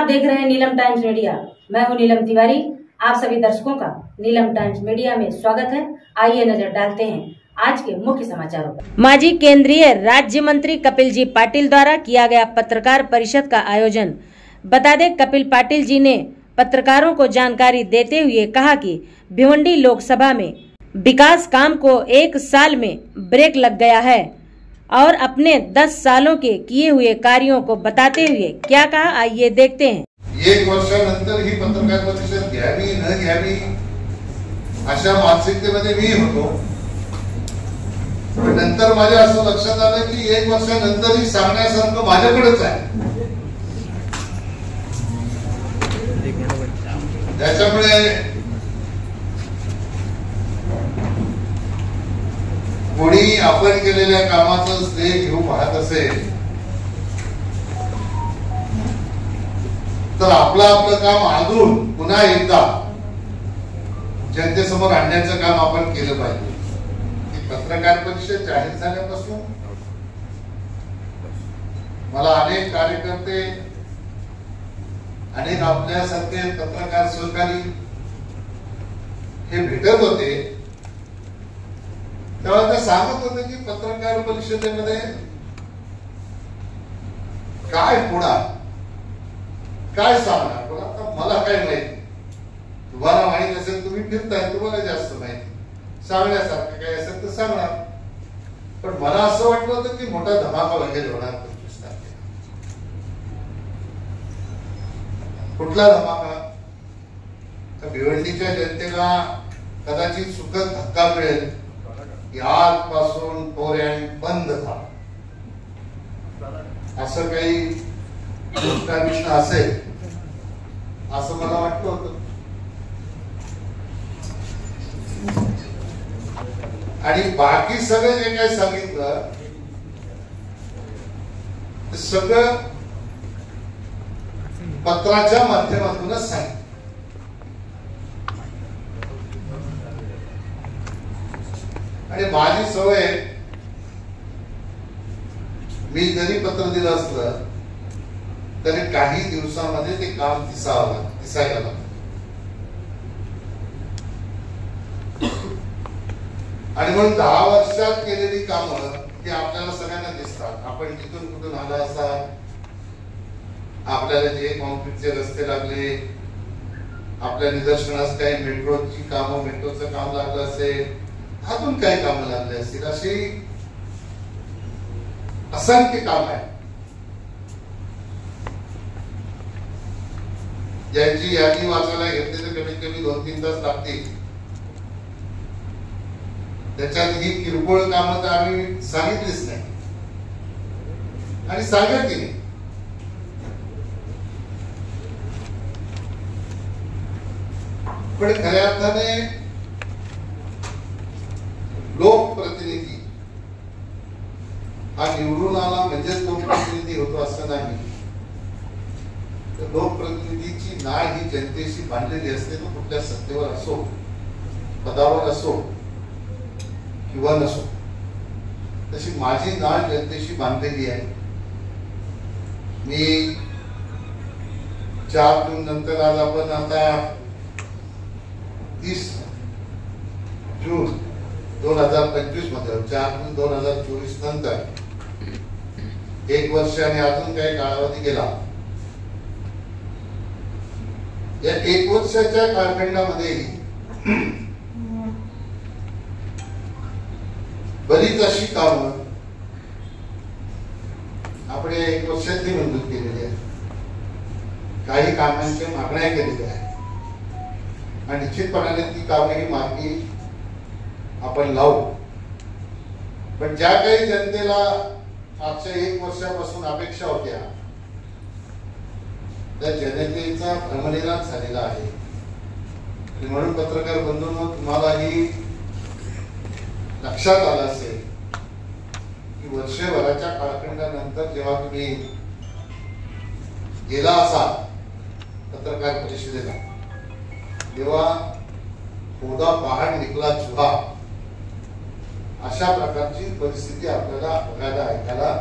देख रहे हैं नीलम टाइम्स मीडिया। मैं हूं नीलम तिवारी। आप सभी दर्शकों का नीलम टाइम्स मीडिया में स्वागत है। आइए नजर डालते हैं आज के मुख्य समाचारों पर। माजी केंद्रीय राज्य मंत्री कपिल जी पाटिल द्वारा किया गया पत्रकार परिषद का आयोजन। बता दें, कपिल पाटिल जी ने पत्रकारों को जानकारी देते हुए कहा कि भिवंडी लोकसभा में विकास काम को 1 साल में ब्रेक लग गया है और अपने 10 सालों के किए हुए कार्यों को बताते हुए क्या कहा, आइए देखते हैं। 1 वर्षानंतर ही पत्रकार परिषद घ्यावी न घ्यावी अशा मानसिकतेमध्ये मी होतो, पण नंतर माझ्या असं लक्षात आलं की 1 वर्षानंतर ही सांगण्यासारखं माझ्याकडेच आहे। त्याच्यामुळे कोणी आपण केलेल्या कामाचं श्रेय घेऊ पाहत असेल तर आपलं काम अजून पुन्हा एकदा जनतेसमोर आणण्याचं काम आपण केलं पाहिजे। पत्रकार परिषद जाहीर झाल्यापासून मला अनेक कार्यकर्ते, अनेक आपल्यासारखे पत्रकार सहकारी हे भेटत होते, तेव्हा ते सांगत होते की पत्रकार परिषदेमध्ये काय होणार, काय सांगणार। पण आता मला काय माहिती, तुम्हाला माहित असेल, तुम्ही फिरताय, तुम्हाला जास्त माहिती, सांगण्यासारखं काय असेल तर सांगणार। पण मला असं वाटलं होतं की मोठा धमाका वगैरे होणार 25 तारखेला। कुठला धमाका? तर भिवंडीच्या जनतेला कदाचित सुखद धक्का मिळेल की आजपासून पोरॅन बंद झाला, असं काही गोष्ट असेल असं मला वाटलं होतं। आणि बाकी सगळं जे काही सांगितलं ते सगळं पत्राच्या माध्यमातूनच सांगितलं। आणि माझी सवय, मी जरी पत्र दिलं असलं तरी काही दिवसामध्ये ते काम दिसायला लागतं। आणि म्हणून 10 वर्षात केलेली कामं ती आपल्याला सगळ्यांना दिसतात। आपण जिथून कुठून आला असाल, आपल्याला जे कॉन्क्रीटचे रस्ते लागले, आपल्या निदर्शनास काही मेट्रोची कामं, मेट्रोचं काम लागलं असेल, अजून काही कामं लागले असतील, अशी असंख्य काम आहे ज्यांची यादी वाचायला घेतली तर कमीत कमी 2-3 तास लागतील। त्याच्यात ही किरकोळ कामं तर आम्ही सांगितलीच नाही आणि सांगायची नाही। पण खऱ्या अर्थाने लोकप्रतिनिधी हा निवडून आला म्हणजे लोकप्रतिनिधी होतो असं नाही। तर लोकप्रतिनिधीची नाळ ही जनतेशी बांधलेली असते, तो कुठल्या सत्तेवर असो, पदावर असो किंवा नसो। तशी माझी नाळ जनतेशी बांधलेली आहे। मी 4 जून नंतर, आज आपण आता 30 जून 2025 मध्ये, 4 जून 2024 नंतर 1 वर्ष आणि अजून काही कालावधी गेला। या 1 वर्षाच्या कालखंडामध्ये बरीच अशी कामं आपण 1 वर्षातली मंजूर केलेली आहे। काही कामांच्या मागण्या केलेल्या आहेत आणि निश्चितपणाने ती कामं ही मागणी आपण लावू। पण ज्या काही जनतेला मागच्या 1 वर्षापासून अपेक्षा होत्या, त्या जनतेचा भ्रमनिरास झालेला आहे। आणि म्हणून पत्रकार बंधूंनो, तुम्हालाही लक्षात आलं असेल की वर्षभराच्या कालखंडानंतर जेव्हा तुम्ही गेला असाल पत्रकार परिषदेला, तेव्हा होदा पहाड निकला चुहा अशा प्रकारची परिस्थिती आपल्याला बघायला ऐकायला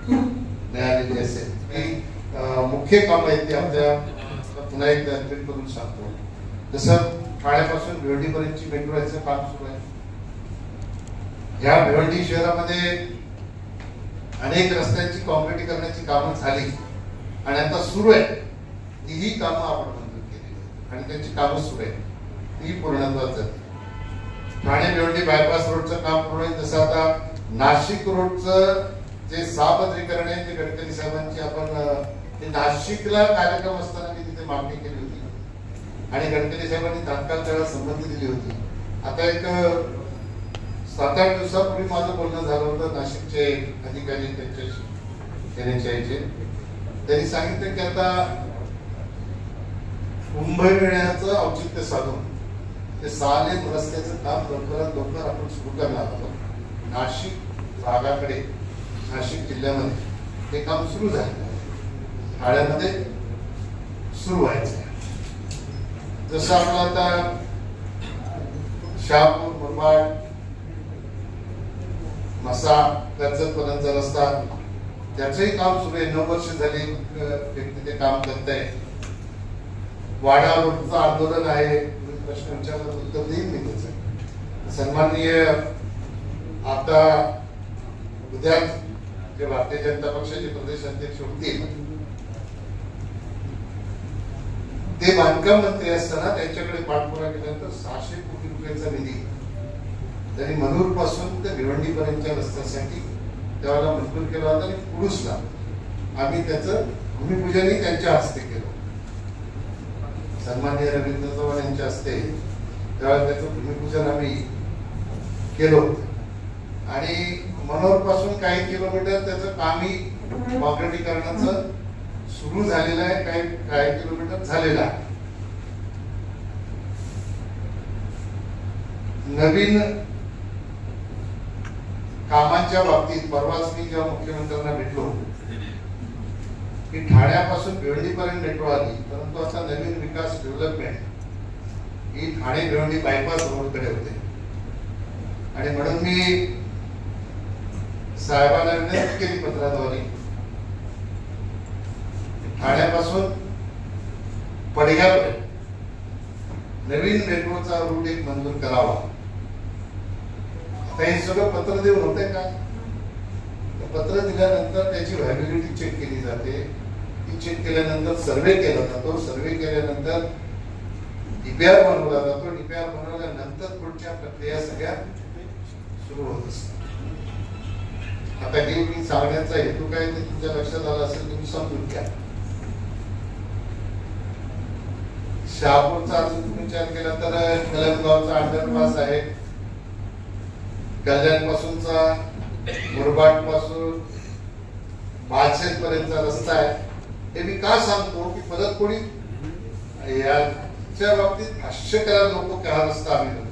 मिळालेली असेल। मुख्य काम आहेत ते आपल्या पुन्हा एकदा रिपीट करून सांगतो. जसं ठाण्यापासून भिवंडी पर्यंतची मेट्रोचं काम सुरू आहे. या भिवंडी शहरामध्ये अनेक रस्त्यांची काँक्रिटीकरणाची कामं झाली आणि आता सुरू आहे. तीही कामं आपण मंजूर केली आणि त्यांची कामं सुरू आहेत, ती पूर्णत्वात जाते. ठाणे भिवंडी बायपास रोडचं काम पूर्ण आहे. जसं आता नाशिक रोडचं जे सहापदरीकरण आहे ते गडकरी साहेबांची आपण ते नाशिकला कार्यक्रम असताना मी तिथे मागणी केली होती आणि गडकरी साहेबांनी तात्काळ त्याला संमती दिली होती. आता एक 7-8 दिवसापूर्वी माझं बोलणं झालं होतं नाशिकचे अधिकारी त्यांच्याशी NHAIचे. त्यांनी सांगितलं की आता कुंभमेळ्याचं औचित्य साधून ते 6 लेन रस्त्याचं काम लवकरात लवकर आपण सुरू करणार आहोत. नाशिक भागाकडे नाशिक जिल्ह्यामध्ये हे काम सुरू झालं, ठाण्यामध्ये सुरू व्हायचं. जसं आपलं आता शहापूर मुरबाड मसा कर्जत पर्यंतचा रस्ता त्याचंही काम सुरू आहे. 9 वर्ष झाली व्यक्ती ते काम करत आहे. वाडा रोडचं आंदोलन आहे, प्रश्न विचारला उत्तर देईन मी त्याचं. सन्माननीय आता उद्या जे भारतीय जनता पक्षाचे प्रदेश अध्यक्ष होतील ते बांधकाम मंत्री असताना त्यांच्याकडे पाठपुरावा केल्यानंतर 600 कोटी रुपयांचा निधी त्यांनी मनूर पासून ते भिवंडी पर्यंतच्या रस्त्यासाठी त्यावेळेला मंजूर केला होता आणि कुडूसला आम्ही त्याचं भूमिपूजनही त्यांच्या हस्ते केलं. सन्माननीय रवींद्र चव्हाण यांच्या हस्ते त्यावेळेला त्याचं भूमिपूजन आम्ही केलं होतं आणि मनोर पासून काही किलोमीटर त्याचं कामही काँक्रिटीकरणाचं सुरू झालेलं आहे, काही किलोमीटर झालेलं आहे. नवीन कामांच्या बाबतीत परवाच मी जेव्हा मुख्यमंत्र्यांना भेटलो की ठाण्यापासून भिवंडी पर्यंत मेट्रो आली, परंतु आता नवीन विकास डेव्हलपमेंट ही ठाणे भिवंडी बायपास रोडकडे होते आणि म्हणून मी साहेबांना विनंती केली पत्राद्वारे ठाण्यापासून पडग्यापर्यंत नवीन मेट्रोचा रूट एक मंजूर करावा. आता हे सगळं पत्र देऊन होतंय का? पत्र दिल्यानंतर त्याची व्हॅलिडिटी चेक केली जाते. ती चेक केल्यानंतर सर्वे केला जातो. सर्वे केल्यानंतर DPR बनवला जातो. DPR बनवल्यानंतर पुढच्या प्रक्रिया सगळ्या सुरू होत असतात. आता हे मी सांगण्याचा हेतू काय ते तुमच्या लक्षात आला असेल, तुम्ही समजून घ्या. शहापूरचा अजून तुम्ही विचार केला तर कलमगावचा अंडरपास आहे, कल्याण पासूनचा मुरबाड पासून बादशेत पर्यंतचा रस्ता आहे. हे मी का सांगतो की परत कोणी याच्या बाबतीत भाष्य करायला नको की हा रस्ता आम्ही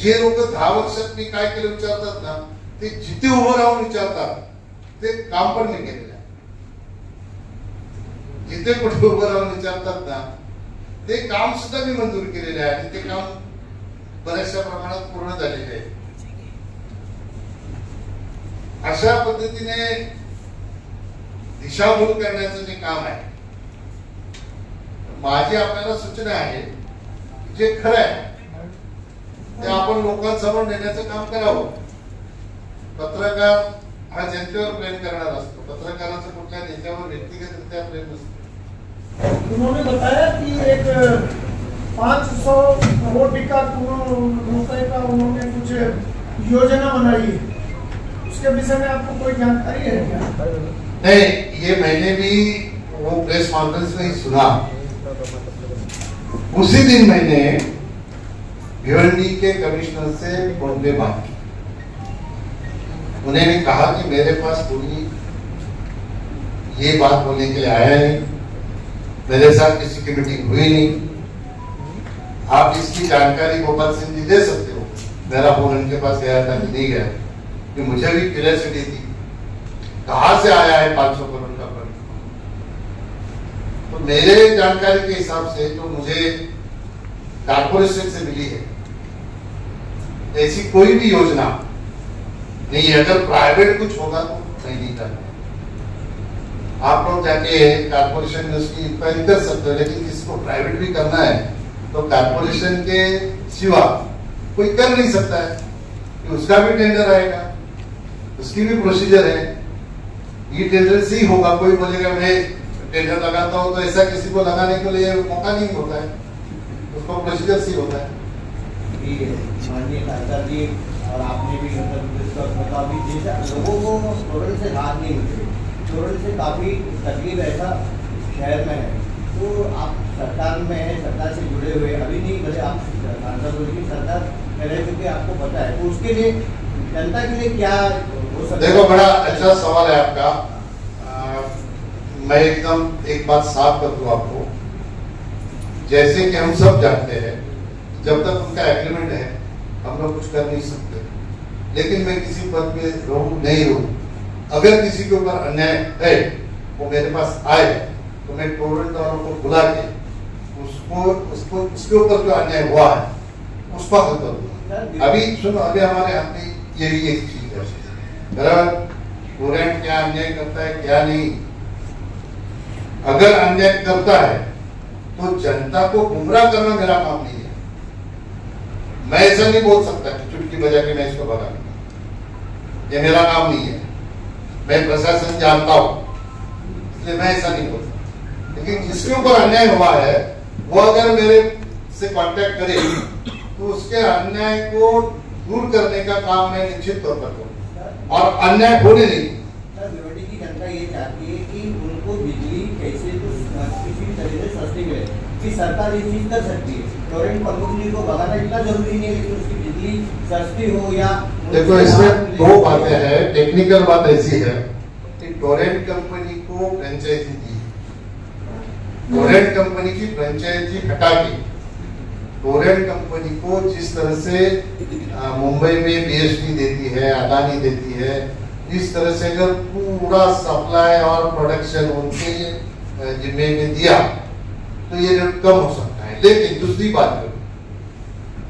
जे लोक 10 वर्षात मी काय केलं विचारतात ना, ते जिथे उभं राहून विचारतात ते काम पण मी केलेलं आहे. जिथे कुठे उभं राहून विचारतात ना ते काम सुद्धा मी मंजूर केलेले आहे आणि ते काम बऱ्याचशा प्रमाणात पूर्ण झालेले आहे. अशा पद्धतीने दिशाभूल करण्याचं जे काम आहे, माझी आपल्याला सूचना आहे जे खरं आहे ते आपण लोकांसमोर नेण्याचं काम करावं. पत्रकार हा जनतेवर प्रेम करणार असतो. पत्रकाराचं कुठल्या नेत्यावर व्यक्तिगतरित्या प्रेम नसतं. उन्होंने बताया कि एक 500 कोटी का रुपए का उन्होंने कुछ योजना बनाई है, उसके विषय में आपको कोई जानकारी है क्या? नहीं, ये मैंने भी वो प्रेस कॉन्फ्रेंस में ही सुना. उसी दिन मैंने भिवंडी के कमिश्नर से फोन पे बात की. उन्होंने कहा कि मेरे पास कोई ये बात बोलने के लिए आया नहीं, मेरे साथ किसी की मीटिंग हुई नहीं. आप इसकी जानकारी गोपाल सिंह जी दे सकते हो. मेरा फोन उनके पास गया था, नहीं गया, कि मुझे भी क्यूरियोसिटी थी कहां से आया है 500 करोड़ का फंड. तो मेरे जानकारी के हिसाब से जो मुझे कॉर्पोरेशन से मिली है, ऐसी कोई भी योजना नहीं. अगर प्राइवेट कुछ होगा तो नहीं करना. आप लोग जाके कारपोरेशन में उसकी इंक्वायरी कर सकते हो, लेकिन किसी को प्राइवेट भी करना है तो कारपोरेशन के सिवा कोई कर नहीं सकता है, कि उसका भी टेंडर आएगा, उसकी भी प्रोसीजर है। ये टेंडर से ही होगा। कोई बोलेगा मैं टेंडर लगाता हूँ तो ऐसा किसी को लगाने के लिए मौका नहीं होता है, उसको प्रोसीजर से होता है। माननीय सांसद जी और आपने भी मतलब जैसा लोगों को तोरण से राहत नहीं मिल रही, तोरण से काफी तकलीफ ऐसा शहर में है, तो आप सरकार में है, सरकार से जुड़े हुए अभी नहीं भले आप सांसद हो, लेकिन सरकार में रह चुके आपको पता है, तो उसके लिए जनता के लिए क्या हो सकता है? देखो, बड़ा अच्छा सवाल है आपका। मैं एकदम एक बात साफ कर दूं आपको, जैसे कि हम सब जानते हैं जब तक उनका एग्रीमेंट है हम लोग कुछ कर नहीं सकते, लेकिन मैं किसी पद पे रहूं नहीं रहूं, अगर किसी के ऊपर अन्याय है वो मेरे पास आए तो मैं टोरेंट वालों को बुला के उसको उसके ऊपर जो अन्याय हुआ है उसको हल करूंगा। अभी सुनो, अभी हमारे हाथ में यही एक चीज है, अगर टोरेंट क्या अन्याय करता है क्या नहीं, अगर अन्याय करता है तो जनता को गुमराह करना मेरा काम नहीं है। मैं ऐसा नहीं बोल सकता कि चुटकी बजा के मैं इसको भगा दूंगा, ये मेरा काम नहीं है। मैं प्रशासन जानता हूं, इसलिए मैं ऐसा नहीं बोल सकता। लेकिन जिसके ऊपर अन्याय हुआ है वो अगर मेरे से कांटेक्ट करे तो उसके अन्याय को दूर करने का काम मैं निश्चित तौर पर करूंगा और अन्याय होने नहीं। भिवंडी की जनता ये चाहती है कि उनको बिजली कैसे तो किसी भी तरह से सस्ती मिले, कि सरकार ये चीज कर सकती है। टोरेंट कंपनी को भगाना इतना जरूरी नहीं है, लेकिन उसकी बिजली सस्ती हो या देखो, इसमें दो बातें हैं। टेक्निकल बात ऐसी है कि टोरेंट कंपनी को फ्रेंचाइजी दी, टोरेंट कंपनी की फ्रेंचाइजी हटा के टोरेंट कंपनी को जिस तरह से मुंबई में बीएसटी देती है, अदानी देती है, इस तरह से अगर पूरा सप्लाई और प्रोडक्शन उनके जिम्मे में दिया तो ये रेट कम हो सकता है। लेकिन दूसरी बात,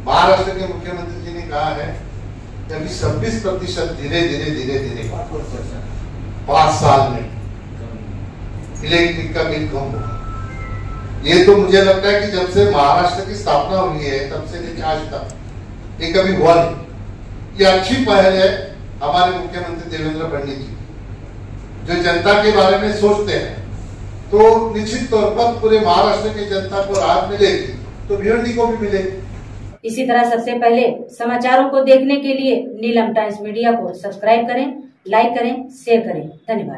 महाराष्ट्र के मुख्यमंत्री जी ने कहा है कि अभी 26% धीरे धीरे 5 साल में इलेक्ट्रिक का बिल कम होगा। ये तो मुझे लगता है कि जब से महाराष्ट्र की स्थापना हुई है तब से लेकर आज तक ये कभी हुआ नहीं। ये अच्छी पहल है हमारे मुख्यमंत्री देवेंद्र फडणवीस जी, जो जनता के बारे में सोचते हैं, तो निश्चित तौर पर पूरे महाराष्ट्र की जनता को राहत मिलेगी तो भिवंडी को भी मिलेगी। इसी तरह सबसे पहले समाचारों को देखने के लिए नीलम टाइम्स मीडिया को सब्सक्राइब करें, लाइक करें, शेयर करें। धन्यवाद।